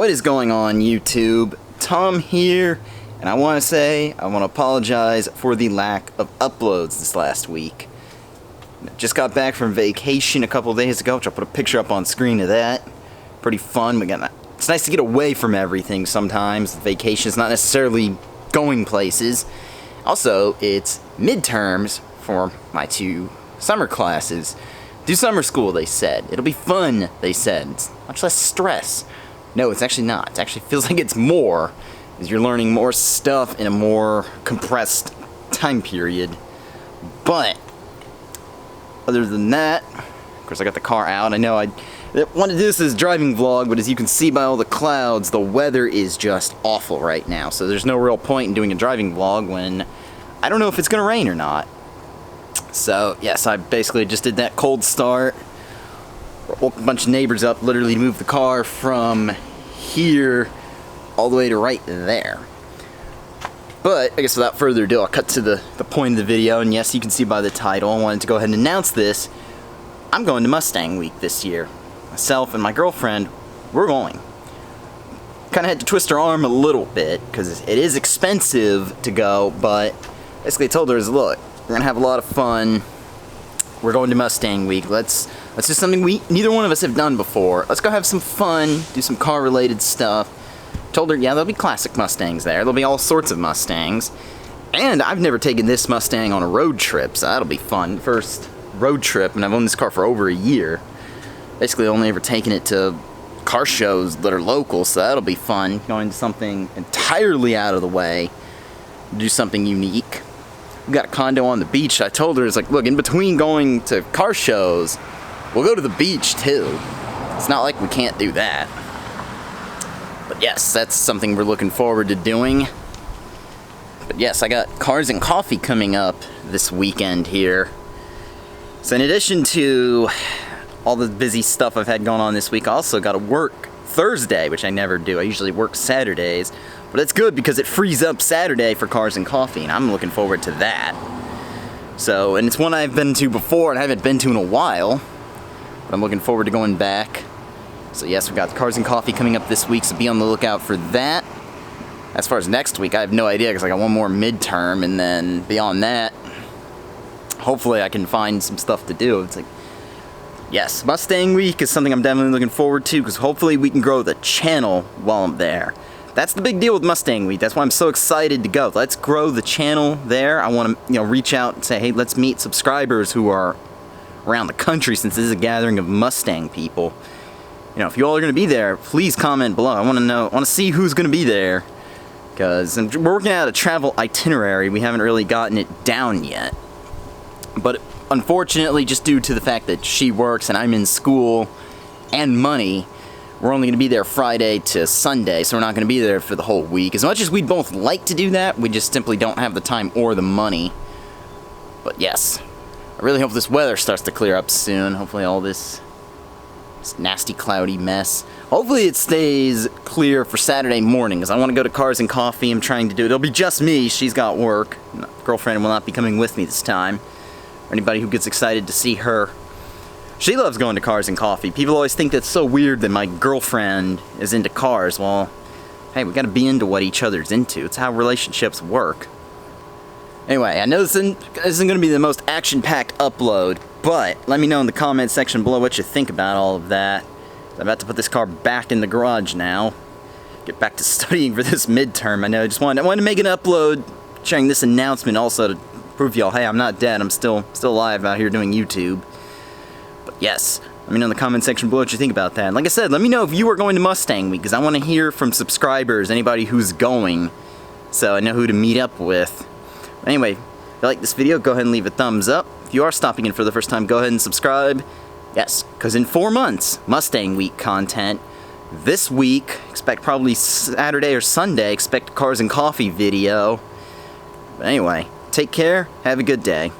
What is going on, YouTube? Tom here, and I want to apologize for the lack of uploads this last week. Just got back from vacation a couple days ago, which I'll put a picture up on screen of that. Pretty fun. It's nice to get away from everything sometimes. Vacation is not necessarily going places. Also, it's midterms for my 2 summer classes. Do summer school, they said. It'll be fun, they said. It's much less stress. No, it's actually not. It actually feels like it's more, because you're learning more stuff in a more compressed time period. But, other than that, of course I got the car out. I know I wanted to do this as a driving vlog, but as you can see by all the clouds, the weather is just awful right now. So there's no real point in doing a driving vlog when I don't know if it's going to rain or not. So, yes, I basically just did that cold start. Woke a bunch of neighbors up, literally moved the car from here all the way to right there. But, I guess without further ado, I'll cut to the point of the video, and yes, you can see by the title, I wanted to go ahead and announce this. I'm going to Mustang Week this year. Myself and my girlfriend, we're going. Kind of had to twist her arm a little bit, because it is expensive to go, but basically I told her, look, we're going to have a lot of fun. We're going to Mustang Week. Let's do something neither one of us have done before. Let's go have some fun, do some car-related stuff. Told her, yeah, there'll be classic Mustangs there. There'll be all sorts of Mustangs. And I've never taken this Mustang on a road trip, so that'll be fun. First road trip, and I've owned this car for over a year. Basically, only ever taken it to car shows that are local, so that'll be fun. Going to something entirely out of the way, do something unique. We got a condo on the beach. I told her, it's like, look, in between going to car shows, we'll go to the beach too. It's not like we can't do that. But yes, that's something we're looking forward to doing. But yes, I got Cars and Coffee coming up this weekend here. So in addition to all the busy stuff I've had going on this week, I also got to work Thursday, which I never do. I usually work Saturdays. But it's good because it frees up Saturday for Cars and Coffee, and I'm looking forward to that. So, and it's one I've been to before and I haven't been to in a while, but I'm looking forward to going back. So yes, we've got Cars and Coffee coming up this week, so be on the lookout for that. As far as next week, I have no idea because I got one more midterm, and then beyond that, hopefully I can find some stuff to do. It's like, yes, Mustang Week is something I'm definitely looking forward to because hopefully we can grow the channel while I'm there. That's the big deal with Mustang Week. That's why I'm so excited to go. Let's grow the channel there. I want to, reach out and say, hey, let's meet subscribers who are around the country, since this is a gathering of Mustang people. If you all are going to be there, please comment below. I want to see who's going to be there, because we're working out a travel itinerary. We haven't really gotten it down yet. But unfortunately, just due to the fact that she works and I'm in school and money, we're only going to be there Friday to Sunday, so we're not going to be there for the whole week. As much as we'd both like to do that, we just simply don't have the time or the money. But yes, I really hope this weather starts to clear up soon. Hopefully all this nasty cloudy mess, hopefully it stays clear for Saturday morning, because I want to go to Cars and Coffee. I'm trying to do it. It'll be just me. She's got work. My girlfriend will not be coming with me this time. Or anybody who gets excited to see her. She loves going to Cars and Coffee. People always think that's so weird that my girlfriend is into cars. Well, hey, we gotta be into what each other's into. It's how relationships work. Anyway, I know this isn't gonna be the most action-packed upload, but let me know in the comment section below what you think about all of that. I'm about to put this car back in the garage now. Get back to studying for this midterm. I wanted to make an upload sharing this announcement also to prove to y'all, hey, I'm not dead. I'm still alive out here doing YouTube. But yes, let me know in the comment section below what you think about that. And like I said, let me know if you are going to Mustang Week, because I want to hear from subscribers, anybody who's going, so I know who to meet up with. But anyway, if you like this video, go ahead and leave a thumbs up. If you are stopping in for the first time, go ahead and subscribe. Yes, because in 4 months, Mustang Week content. This week, expect probably Saturday or Sunday, expect Cars and Coffee video. But anyway, take care, have a good day.